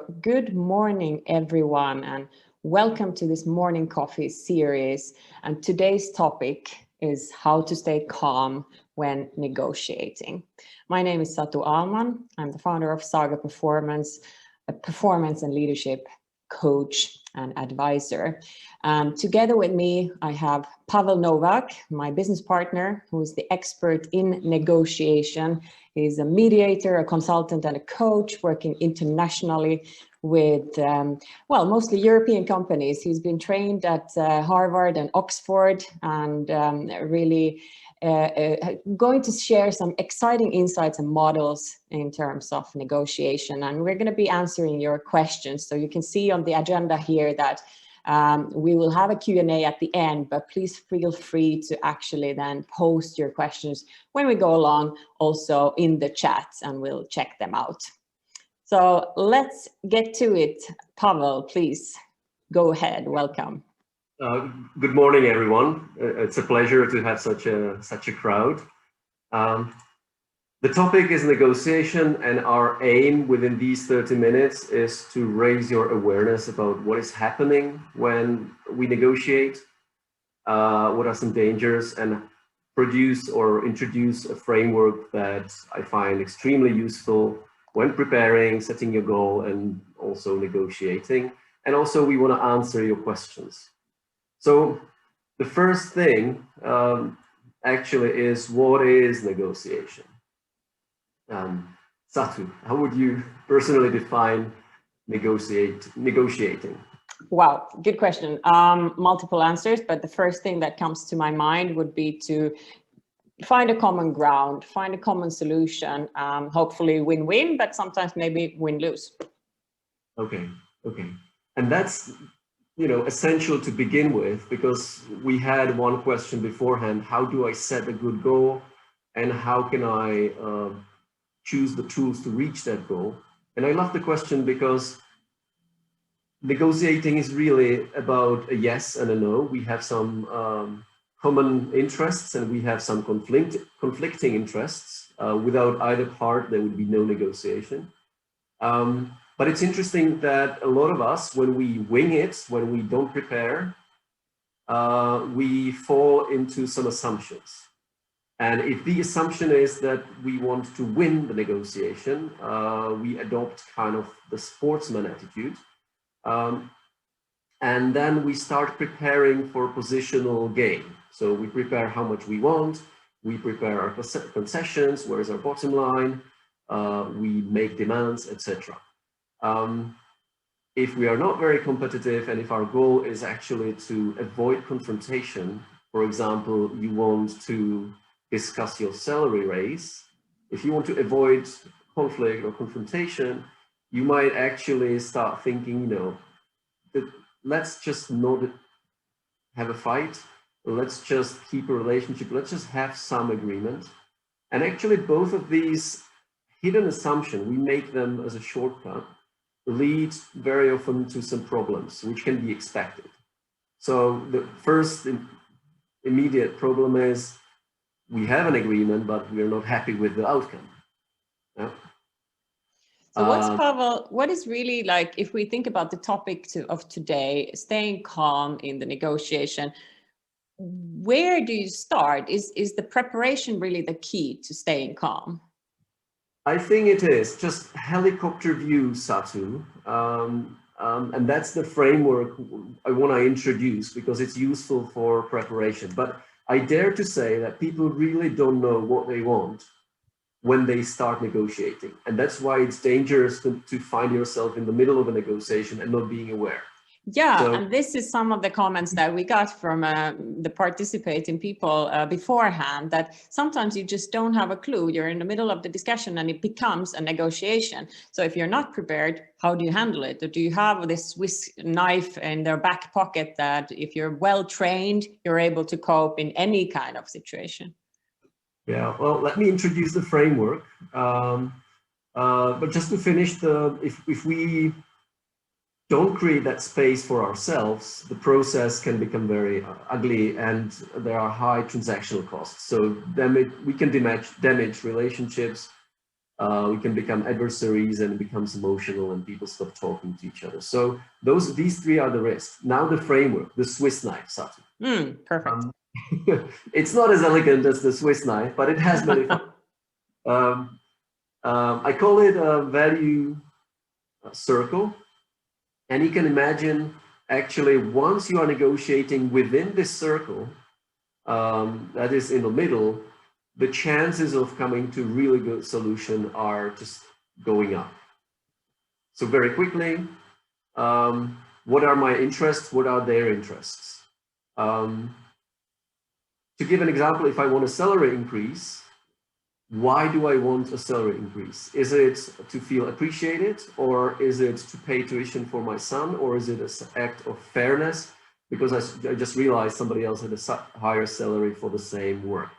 good morning, everyone, and welcome to this morning coffee series. And today's topic is how to stay calm when negotiating. My name is Satu Ahlman. I'm the founder of Saga Performance, a performance and leadership coach and advisor. Together with me, I have Pavel Novak, my business partner, who is the expert in negotiation. He's a mediator, a consultant, and a coach working internationally with, mostly European companies. He's been trained at Harvard and Oxford and really going to share some exciting insights and models in terms of negotiation. And we're going to be answering your questions. So you can see on the agenda here that we will have a Q&A at the end, but please feel free to actually then post your questions when we go along also in the chat, and we'll check them out. So let's get to it. Pavel, please go ahead. Welcome. Good morning, everyone. It's a pleasure to have such a crowd. The topic is negotiation, and our aim within these 30 minutes is to raise your awareness about what is happening when we negotiate, what are some dangers, and produce or introduce a framework that I find extremely useful when preparing, setting your goal, and also negotiating. And also we want to answer your questions. So the first thing actually is, what is negotiation? Satu, how would you personally define negotiating? Wow, good question. Multiple answers, but the first thing that comes to my mind would be to find a common ground, find a common solution, hopefully win-win, but sometimes maybe win-lose. Okay. And that's, essential to begin with, because we had one question beforehand: how do I set a good goal, and how can I choose the tools to reach that goal? And I love the question because negotiating is really about a yes and a no. We have some common interests, and we have some conflicting interests. Without either part, there would be no negotiation. But it's interesting that a lot of us, when we wing it, when we don't prepare, we fall into some assumptions. And if the assumption is that we want to win the negotiation, we adopt kind of the sportsman attitude. And then we start preparing for positional game. So we prepare how much we want, we prepare our concessions, where is our bottom line, we make demands, etc. If we are not very competitive, and if our goal is actually to avoid confrontation, for example, you want to discuss your salary raise, if you want to avoid conflict or confrontation, you might actually start thinking, let's just not have a fight, let's just keep a relationship, let's just have some agreement. And actually both of these hidden assumptions, we make them as a shortcut, lead very often to some problems, which can be expected. So the first immediate problem is we have an agreement, but we are not happy with the outcome. Yeah? So Pavel, what is really, like, if we think about the topic of today, staying calm in the negotiation, where do you start? Is the preparation really the key to staying calm? I think it is. Just helicopter view, Satu. And that's the framework I want to introduce because it's useful for preparation. But I dare to say that people really don't know what they want when they start negotiating. And that's why it's dangerous to find yourself in the middle of a negotiation and not being aware. Yeah, so, and this is some of the comments that we got from the participating people beforehand, that sometimes you just don't have a clue. You're in the middle of the discussion and it becomes a negotiation. So if you're not prepared, how do you handle it? Or do you have this Swiss knife in their back pocket that if you're well trained, you're able to cope in any kind of situation? Yeah, well, let me introduce the framework. But just to finish, if we don't create that space for ourselves, the process can become very ugly, and there are high transactional costs. So we can damage relationships, we can become adversaries and it becomes emotional and people stop talking to each other. So these three are the risks. Now the framework, the Swiss knife, Satu. Perfect. It's not as elegant as the Swiss knife, but it has many fun. I call it a value circle. And you can imagine, actually, once you are negotiating within this circle, that is in the middle, the chances of coming to really good solution are just going up. So very quickly, what are my interests? What are their interests? To give an example, if I want a salary increase, why do I want a salary increase? Is it to feel appreciated, or is it to pay tuition for my son, or is it an act of fairness? Because I just realized somebody else had a higher salary for the same work.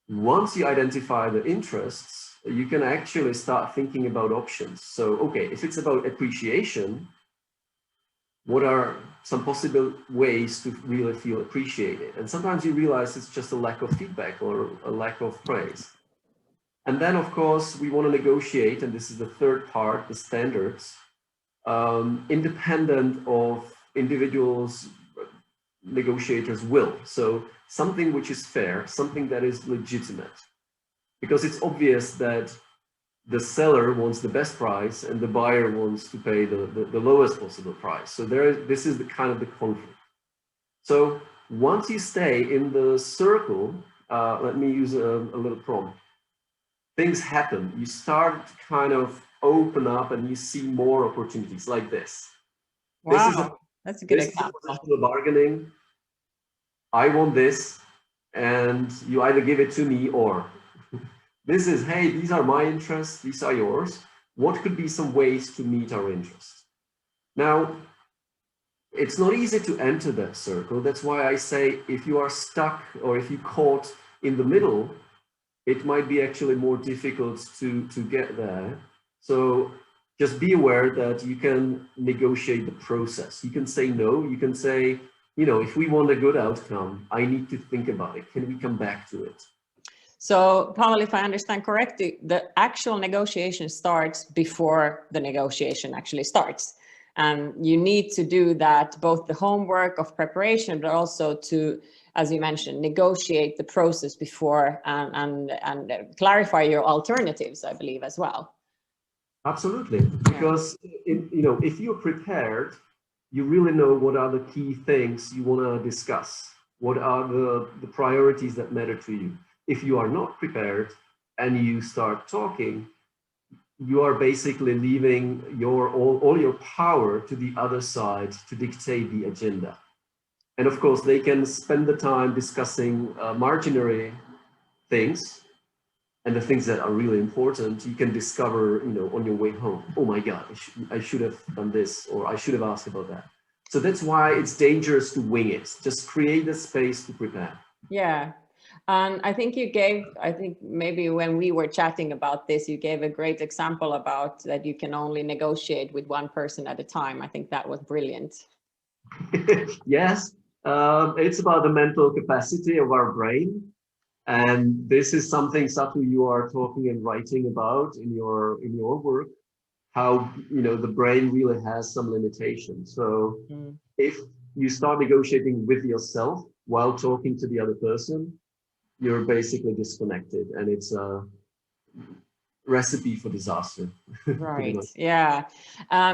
Once you identify the interests, you can actually start thinking about options. So, okay, if it's about appreciation, what are some possible ways to really feel appreciated? And sometimes you realize it's just a lack of feedback or a lack of praise. And then, of course, we want to negotiate, and this is the third part, the standards, independent of individuals' negotiators' will. So something which is fair, something that is legitimate. Because it's obvious that the seller wants the best price and the buyer wants to pay the lowest possible price. So this is the kind of the conflict. So once you stay in the circle, let me use a little prompt. Things happen. You start to kind of open up and you see more opportunities like this. Wow, that's a good example. This is bargaining. I want this, and you either give it to me or this is, hey, these are my interests, these are yours. What could be some ways to meet our interests? Now, it's not easy to enter that circle. That's why I say if you are stuck or if you're caught in the middle, it might be actually more difficult to get there. So just be aware that you can negotiate the process. You can say no, you can say, you know, if we want a good outcome, I need to think about it. Can we come back to it? So, Pavel, if I understand correctly, the actual negotiation starts before the negotiation actually starts. And you need to do that, both the homework of preparation, but also to, as you mentioned, negotiate the process before and clarify your alternatives, I believe, as well. Absolutely, because if you're prepared, you really know what are the key things you want to discuss. What are the priorities that matter to you? If you are not prepared and you start talking, you are basically leaving all your power to the other side to dictate the agenda. And of course, they can spend the time discussing marginary things, and the things that are really important, you can discover, on your way home. Oh my God, I should have done this, or I should have asked about that. So that's why it's dangerous to wing it. Just create the space to prepare. Yeah. And I think maybe when we were chatting about this, you gave a great example about that you can only negotiate with one person at a time. I think that was brilliant. Yes, it's about the mental capacity of our brain. And this is something, Satu, you are talking and writing about in your work, how the brain really has some limitations. So if you start negotiating with yourself while talking to the other person, you're basically disconnected, and it's a recipe for disaster. Right. Yeah.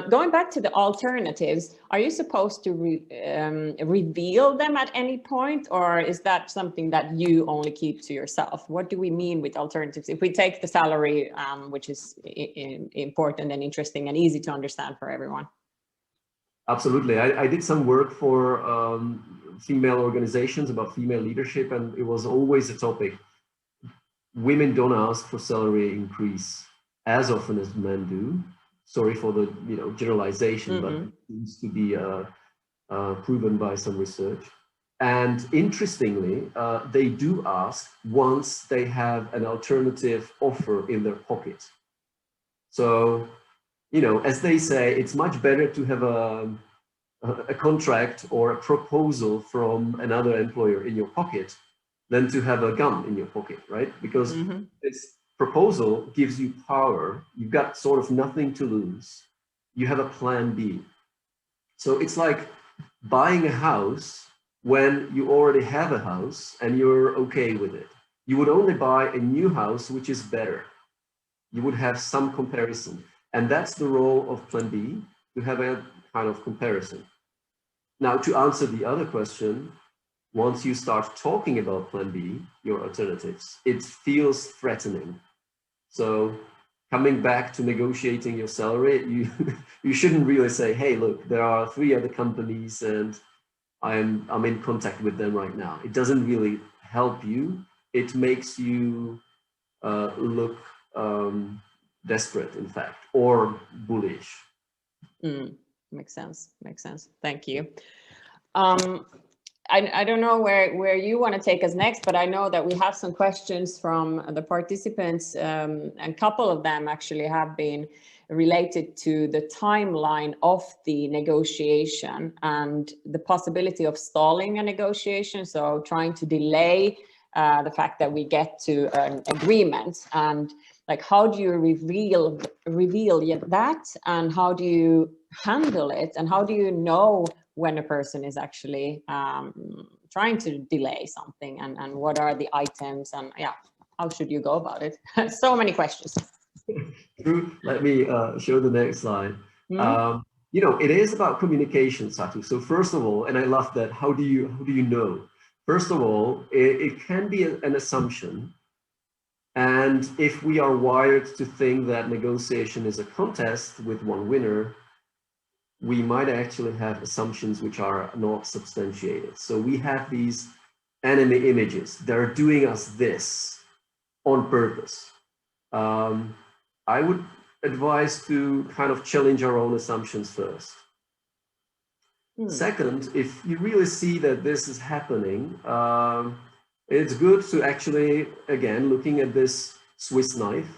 Going back to the alternatives, are you supposed to reveal them at any point, or is that something that you only keep to yourself? What do we mean with alternatives? If we take the salary, which is important and interesting and easy to understand for everyone. Absolutely. I did some work for female organizations about female leadership, and it was always a topic. Women don't ask for salary increase as often as men do. Sorry for the generalization, but it seems to be proven by some research. And interestingly, they do ask once they have an alternative offer in their pocket. So, as they say, it's much better to have a contract or a proposal from another employer in your pocket than to have a gun in your pocket, right? Because proposal gives you power. You've got sort of nothing to lose. You have a plan B. So it's like buying a house when you already have a house and you're okay with it. You would only buy a new house which is better. You would have some comparison. And that's the role of plan B, to have a kind of comparison. Now, to answer the other question, once you start talking about plan B, your alternatives, it feels threatening. So coming back to negotiating your salary, you shouldn't really say, hey, look, there are 3 other companies and I'm in contact with them right now. It doesn't really help you. It makes you look desperate, in fact, or bullish. Makes sense. Makes sense. Thank you. I don't know where you want to take us next, but I know that we have some questions from the participants, and a couple of them actually have been related to the timeline of the negotiation and the possibility of stalling a negotiation. So trying to delay the fact that we get to an agreement, and like, how do you reveal that, and how do you handle it, and how do you know when a person is actually trying to delay something, and what are the items, and yeah, how should you go about it? So many questions. True. Let me show the next slide. You know, it is about communication, Satu. So first of all, and I love that, how do you know? First of all, it can be an assumption. And if we are wired to think that negotiation is a contest with one winner, we might actually have assumptions which are not substantiated. So we have these enemy images. They're doing us this on purpose. I would advise to kind of challenge our own assumptions first. Second, if you really see that this is happening, it's good to actually, again, looking at this Swiss knife,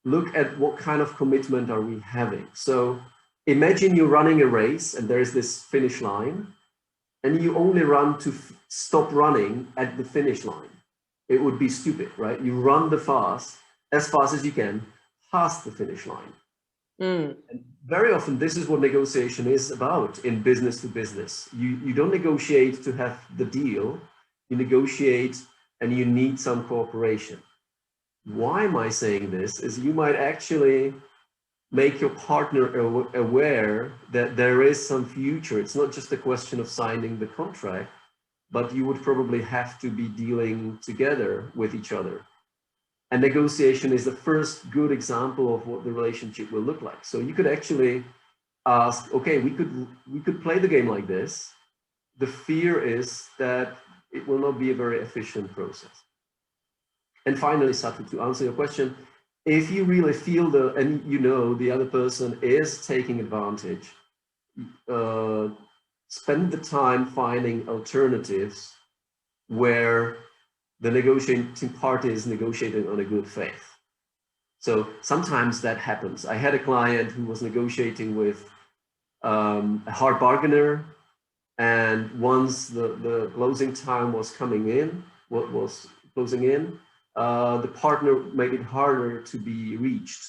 look at what kind of commitment are we having. So imagine you're running a race and there's this finish line, and you only run to stop running at the finish line. It would be stupid, right? You run as fast as you can, past the finish line. And very often, this is what negotiation is about in business to business. You don't negotiate to have the deal, you negotiate and you need some cooperation. Why am I saying this? Is you might actually make your partner aware that there is some future. It's not just a question of signing the contract, but you would probably have to be dealing together with each other. And negotiation is the first good example of what the relationship will look like. So you could actually ask, okay, we could play the game like this. The fear is that it will not be a very efficient process. And finally, Satu, to answer your question, if you really feel and you know the other person is taking advantage, spend the time finding alternatives where the negotiating party is negotiating on a good faith. So sometimes that happens. I had a client who was negotiating with a hard bargainer, and once the closing time was coming in, the partner made it harder to be reached,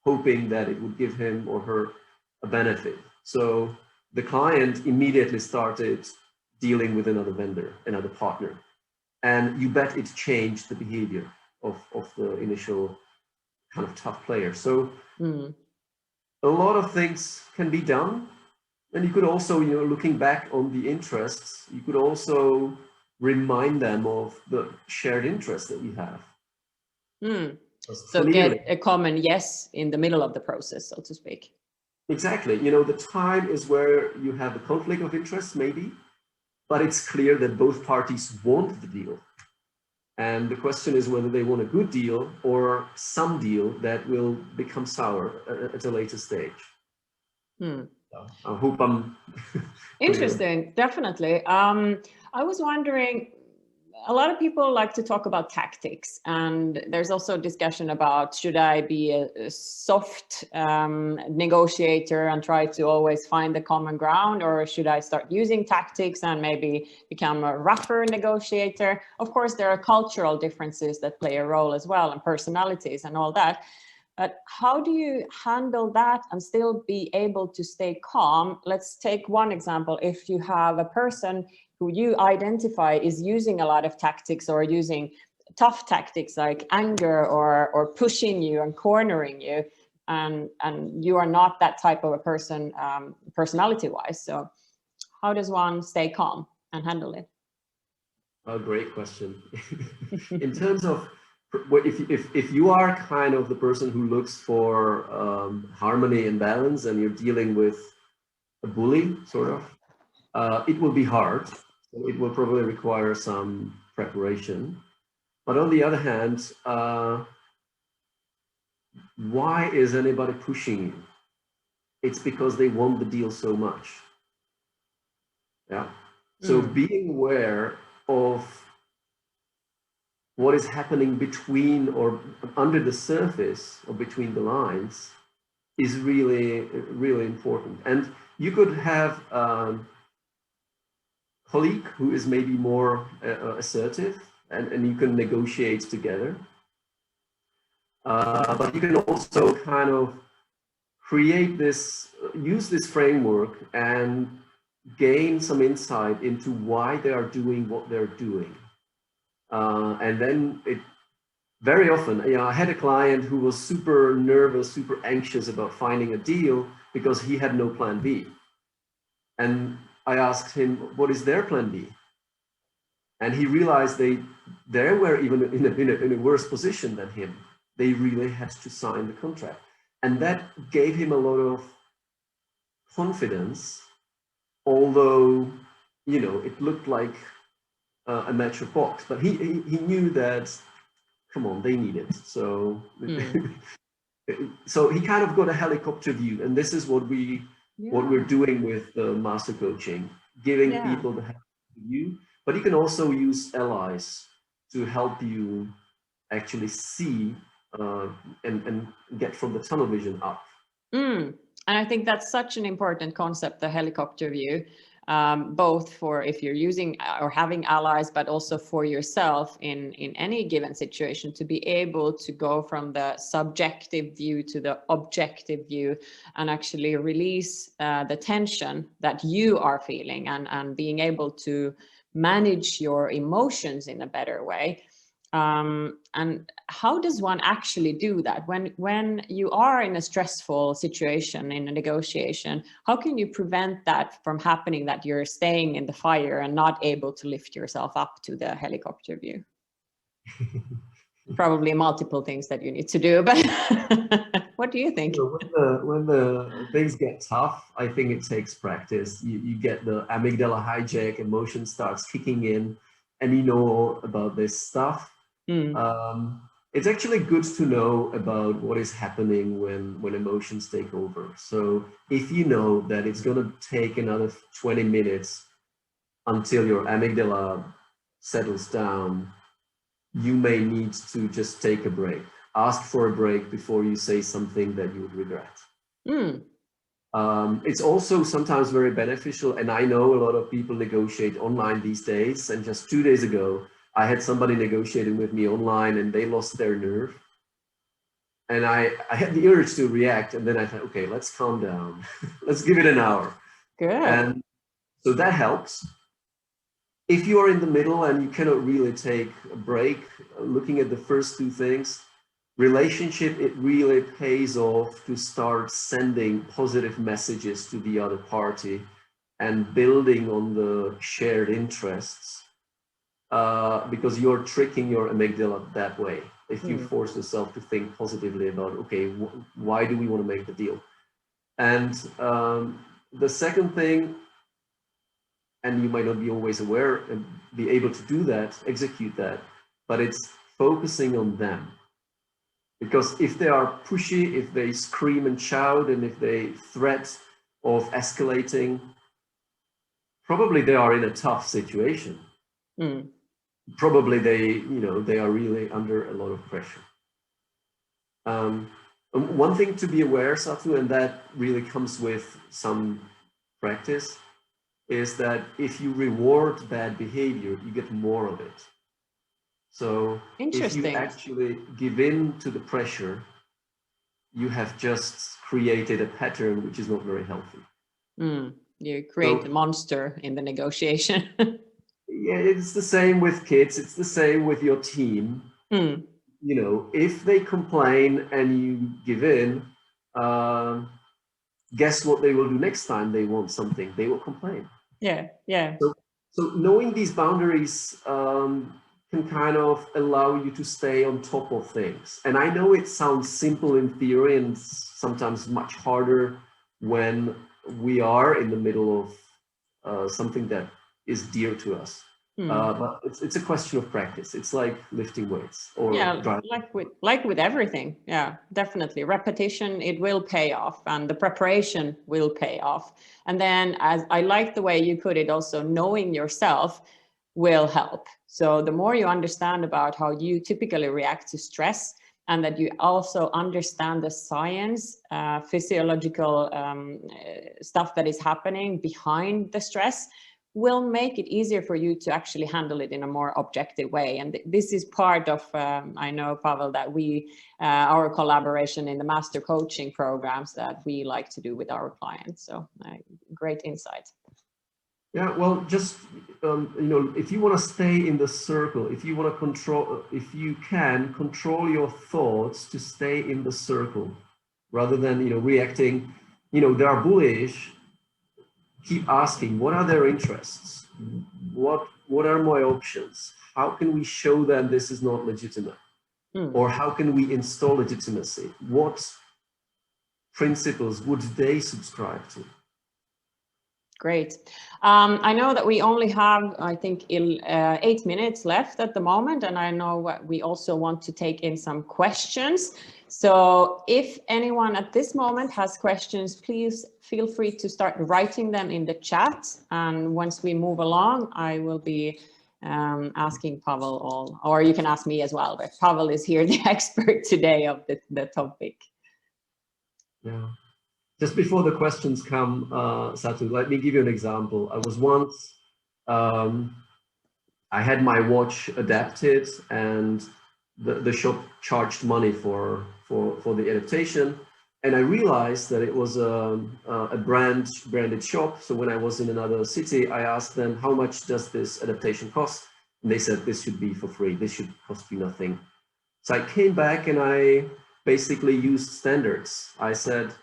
hoping that it would give him or her a benefit. So the client immediately started dealing with another vendor, another partner. And you bet it changed the behavior of the initial kind of tough player. So a lot of things can be done. And you could also, you know, looking back on the interests, you could also remind them of the shared interests that you have. So get a common yes in the middle of the process, so to speak. Exactly. You know, the time is where you have a conflict of interest, maybe, but it's clear that both parties want the deal. And the question is whether they want a good deal or some deal that will become sour at a later stage. I hope I'm interesting. Definitely. I was wondering, a lot of people like to talk about tactics, and there's also discussion about, should I be a soft negotiator and try to always find the common ground, or should I start using tactics and maybe become a rougher negotiator? Of course, there are cultural differences that play a role as well, and personalities and all that. But how do you handle that and still be able to stay calm? Let's take one example. If you have a person who you identify is using a lot of tactics or using tough tactics like anger or pushing you and cornering you, and you are not that type of a person personality-wise. So how does one stay calm and handle it? A great question. In terms of, if you are kind of the person who looks for harmony and balance, and you're dealing with a bully, sort of, it will be hard. So it will probably require some preparation. But on the other hand, why is anybody pushing you? It's because they want the deal so much. Yeah. So being aware of what is happening between or under the surface or between the lines is really, really important. And you could have a colleague who is maybe more assertive, and you can negotiate together. But you can also kind of create this, use this framework and gain some insight into why they are doing what they're doing. And then very often, I had a client who was super nervous, super anxious about finding a deal because he had no plan B. And I asked him, what is their plan B? And he realized they were even in a worse position than him. They really had to sign the contract. And that gave him a lot of confidence, although, it looked like a match of box, but he knew that, come on, they need it. So, so he kind of got a helicopter view, and this is what we're doing with master coaching, giving people the helicopter view. But you can also use allies to help you actually see and get from the tunnel vision up. And I think that's such an important concept, the helicopter view. Both for if you're using or having allies, but also for yourself in any given situation, to be able to go from the subjective view to the objective view and actually release the tension that you are feeling, and being able to manage your emotions in a better way. And how does one actually do that when you are in a stressful situation in a negotiation? How can you prevent that from happening, that you're staying in the fire and not able to lift yourself up to the helicopter view? Probably multiple things that you need to do, but what do you think? When the things get tough, I think it takes practice. You get the amygdala hijack, emotion starts kicking in, and you know all about this stuff. It's actually good to know about what is happening when emotions take over. So if you know that it's going to take another 20 minutes until your amygdala settles down, you may need to just take a break. Ask for a break before you say something that you would regret. It's also sometimes very beneficial, and I know a lot of people negotiate online these days, and just 2 days ago, I had somebody negotiating with me online and they lost their nerve. And I had the urge to react, and then I thought, okay, let's calm down. Let's give it an hour. Good. And so that helps. If you are in the middle and you cannot really take a break, looking at the first two things, relationship, it really pays off to start sending positive messages to the other party and building on the shared interests. Because you're tricking your amygdala that way. If you force yourself to think positively about, okay, why do we want to make the deal? And the second thing, and you might not be always aware and be able to do that, execute that, but it's focusing on them. Because if they are pushy, if they scream and shout, and if they threat of escalating, probably they are in a tough situation. probably they are really under a lot of pressure. One thing to be aware, Satu, and that really comes with some practice, is that if you reward bad behavior, you get more of it. So if you actually give in to the pressure, you have just created a pattern which is not very healthy. You create a monster in the negotiation. Yeah, it's the same with kids. It's the same with your team. You know, if they complain and you give in, guess what they will do next time they want something? They will complain. Yeah, yeah. So knowing these boundaries can kind of allow you to stay on top of things. And I know it sounds simple in theory and sometimes much harder when we are in the middle of something that is dear to us. But it's a question of practice. It's like lifting weights or driving. like with everything. Yeah, definitely. Repetition, it will pay off, and the preparation will pay off. And then, as I like the way you put it, also knowing yourself will help. So the more you understand about how you typically react to stress, and that you also understand the science, physiological stuff that is happening behind the stress, will make it easier for you to actually handle it in a more objective way. And this is part of, I know, Pavel, that our collaboration in the master coaching programs that we like to do with our clients. So great insight. Yeah, well, just, if you want to stay in the circle, if you want to control, if you can control your thoughts to stay in the circle rather than, reacting, they are bullish. Keep asking, what are their interests? What are my options? How can we show them this is not legitimate? Or how can we install legitimacy? What principles would they subscribe to? Great. I know that we only have, I think, 8 minutes left at the moment, and I know we also want to take in some questions. So if anyone at this moment has questions, please feel free to start writing them in the chat. And once we move along, I will be asking Pavel all, or you can ask me as well, but Pavel is here, the expert today of the topic. Yeah. Just before the questions come, Satu, let me give you an example. I was once, I had my watch adapted and the shop charged money for the adaptation. And I realized that it was a branded shop. So when I was in another city, I asked them, how much does this adaptation cost? And they said, this should be for free. This should cost you nothing. So I came back and I basically used standards. I said,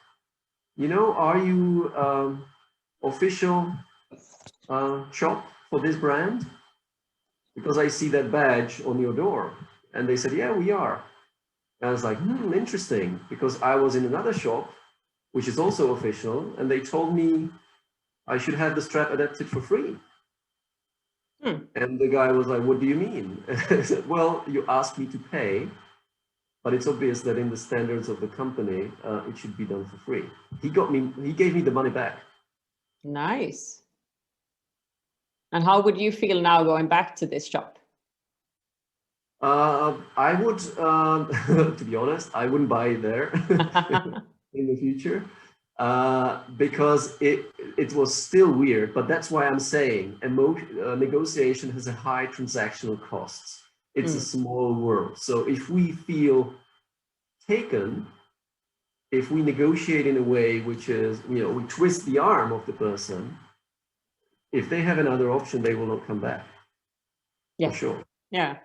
are you official shop for this brand? Because I see that badge on your door. And they said, yeah, we are. And I was like, interesting, because I was in another shop, which is also official, and they told me I should have the strap adapted for free. And the guy was like, what do you mean? I said, well, you asked me to pay, but it's obvious that in the standards of the company, it should be done for free. He gave me the money back. Nice. And how would you feel now going back to this shop? I would, to be honest, I wouldn't buy it there in the future because it was still weird. But that's why I'm saying negotiation has a high transactional costs. It's a small world. So if we feel taken, if we negotiate in a way which is, we twist the arm of the person, if they have another option, they will not come back. Yeah, for sure. Yeah,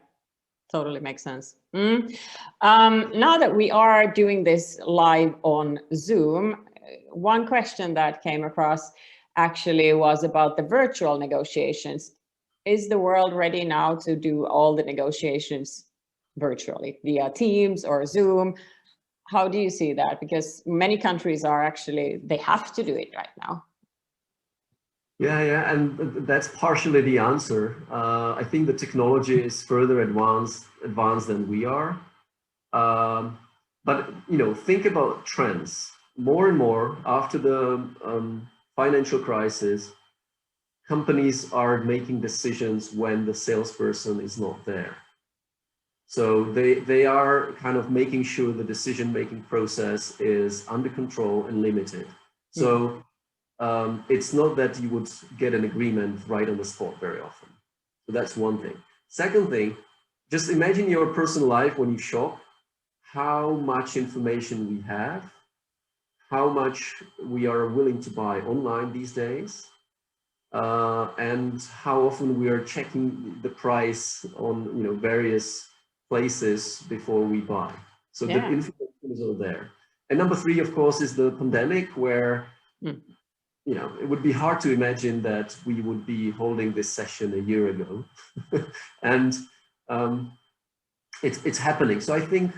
totally makes sense. Now that we are doing this live on Zoom, one question that came across actually was about the virtual negotiations. Is the world ready now to do all the negotiations virtually via Teams or Zoom? How do you see that? Because many countries are actually, they have to do it right now. Yeah, and that's partially the answer. I think the technology is further advanced than we are. But think about trends. More and more after the financial crisis, companies are making decisions when the salesperson is not there. So they are kind of making sure the decision-making process is under control and limited. So it's not that you would get an agreement right on the spot very often. So that's one thing. Second thing, just imagine your personal life when you shop, how much information we have, how much we are willing to buy online these days, and how often we are checking the price on various places before we buy. So the information is all there. And number three, of course, is the pandemic, where it would be hard to imagine that we would be holding this session a year ago. And it's happening. So I think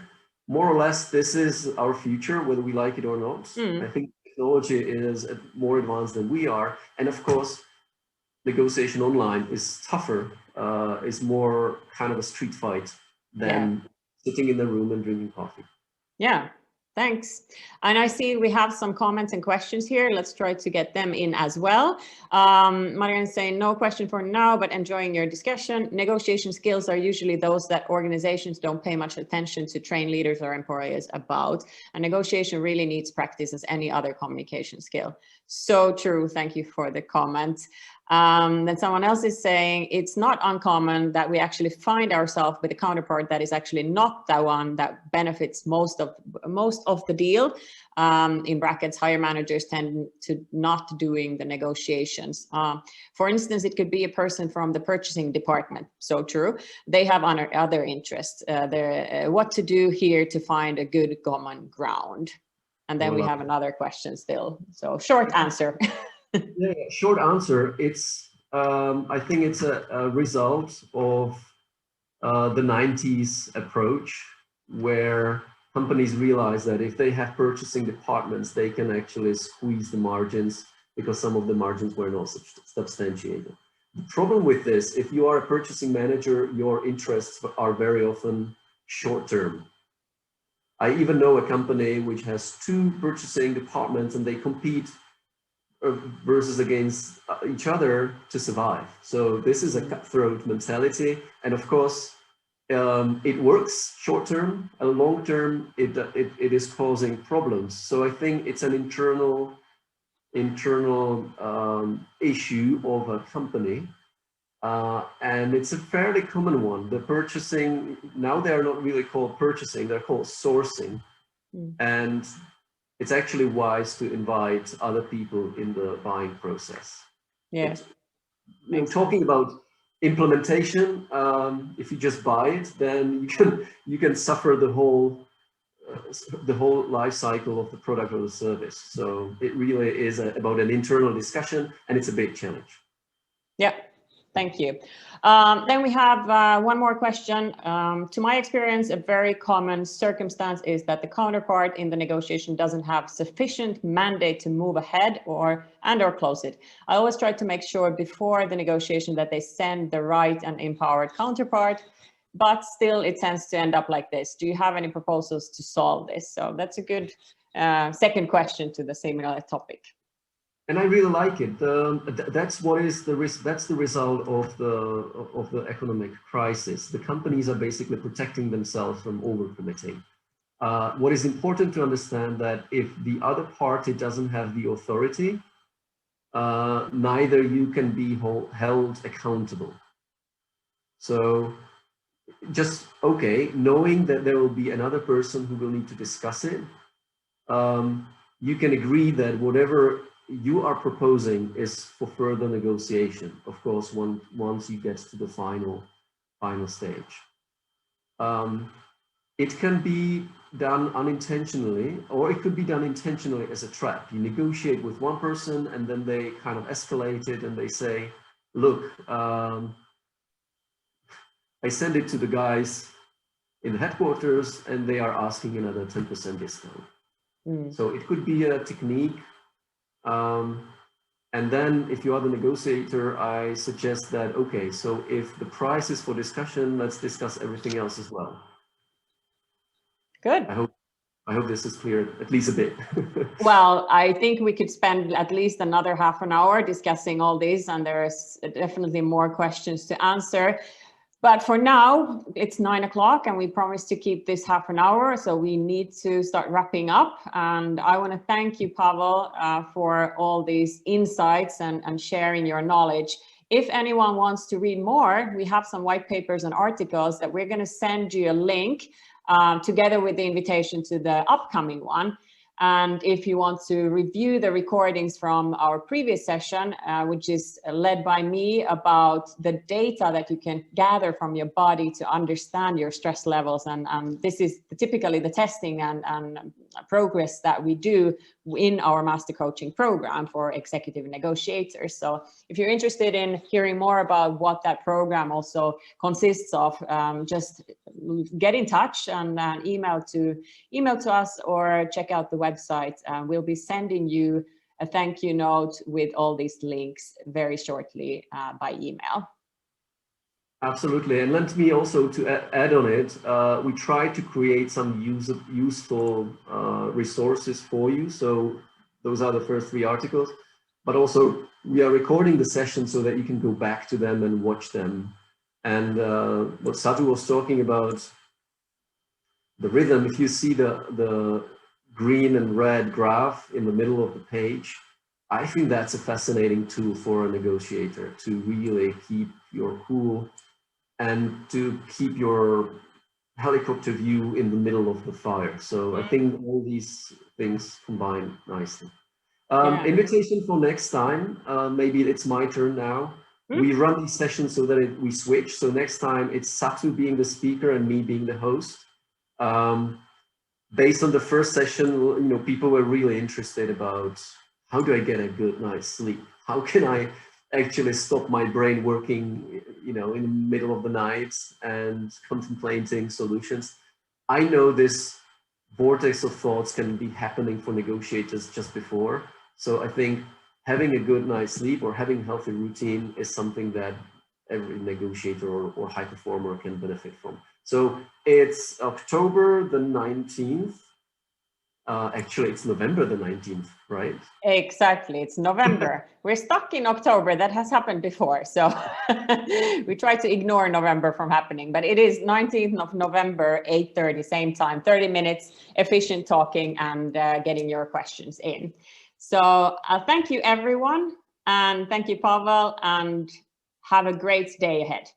more or less this is our future, whether we like it or not. I think technology is more advanced than we are. And of course, negotiation online is tougher, is more kind of a street fight than sitting in the room and drinking coffee. Yeah, thanks. And I see we have some comments and questions here. Let's try to get them in as well. Marianne is saying, no question for now, but enjoying your discussion. Negotiation skills are usually those that organizations don't pay much attention to train leaders or employees about. And negotiation really needs practice as any other communication skill. So true. Thank you for the comment. Then someone else is saying it's not uncommon that we actually find ourselves with a counterpart that is actually not the one that benefits most of the deal. In brackets, higher managers tend to not doing the negotiations. For instance, it could be a person from the purchasing department. So true. They have other interests. What to do here to find a good common ground. And then we have another question still. So short answer. Yeah, short answer. It's I think it's a result of the 90s approach, where companies realize that if they have purchasing departments, they can actually squeeze the margins because some of the margins were not substantiated. The problem with this, if you are a purchasing manager, your interests are very often short-term. I even know a company which has 2 purchasing departments and they compete versus against each other to survive. So this is a cutthroat mentality, and of course it works short term. Long term, it is causing problems. So I think it's an internal issue of a company, and it's a fairly common one. The purchasing, now they are not really called purchasing; they're called sourcing, and it's actually wise to invite other people in the buying process. Yes. Talking about implementation, if you just buy it, then you can suffer the whole life cycle of the product or the service. So it really is about an internal discussion, and it's a big challenge. Yeah. Thank you. Then we have one more question. To my experience, a very common circumstance is that the counterpart in the negotiation doesn't have sufficient mandate to move ahead or close it. I always try to make sure before the negotiation that they send the right and empowered counterpart, but still it tends to end up like this. Do you have any proposals to solve this? So that's a good second question to the similar topic. And I really like it. That's the result of the economic crisis. The companies are basically protecting themselves from overcommitting. What is important to understand that if the other party doesn't have the authority, neither you can be held accountable. So just, knowing that there will be another person who will need to discuss it, you can agree that whatever you are proposing is for further negotiation, of course, once you get to the final stage. It can be done unintentionally, or it could be done intentionally as a trap. You negotiate with one person and then they kind of escalate it and they say, look, I send it to the guys in the headquarters and they are asking another 10% discount. So it could be a technique. And then if you are the negotiator, I suggest that, so if the price is for discussion, let's discuss everything else as well. Good. I I hope this is clear, at least a bit. Well, I think we could spend at least another half an hour discussing all this, and there's definitely more questions to answer. But for now, it's 9 o'clock and we promised to keep this half an hour, so we need to start wrapping up. And I want to thank you, Pavel, for all these insights and sharing your knowledge. If anyone wants to read more, we have some white papers and articles that we're going to send you a link together with the invitation to the upcoming one. And if you want to review the recordings from our previous session, which is led by me, about the data that you can gather from your body to understand your stress levels. And this is typically the testing and progress that we do in our master coaching program for executive negotiators. So if you're interested in hearing more about what that program also consists of, just get in touch and email to us or check out the website. We'll be sending you a thank you note with all these links very shortly by email. Absolutely, and let me also to add on it, we try to create some useful resources for you. So those are the first 3 articles, but also we are recording the session so that you can go back to them and watch them. And what Satu was talking about, the rhythm, if you see the green and red graph in the middle of the page, I think that's a fascinating tool for a negotiator to really keep your cool and to keep your helicopter view in the middle of the fire. So I think all these things combine nicely. Invitation for next time, maybe it's my turn now. We run these sessions so that we switch. So next time it's Satu being the speaker and me being the host. Based on the first session, people were really interested about how do I get a good night's sleep? How can I actually stop my brain working, in the middle of the night and contemplating solutions? I know this vortex of thoughts can be happening for negotiators just before. So I think having a good night's sleep or having a healthy routine is something that every negotiator or high performer can benefit from. So it's October the 19th. Actually, it's November the 19th, right? Exactly, it's November. We're stuck in October. That has happened before. So we try to ignore November from happening, but it is 19th of November, 8:30, same time, 30 minutes, efficient talking and getting your questions in. So thank you, everyone. And thank you, Pavel, and have a great day ahead.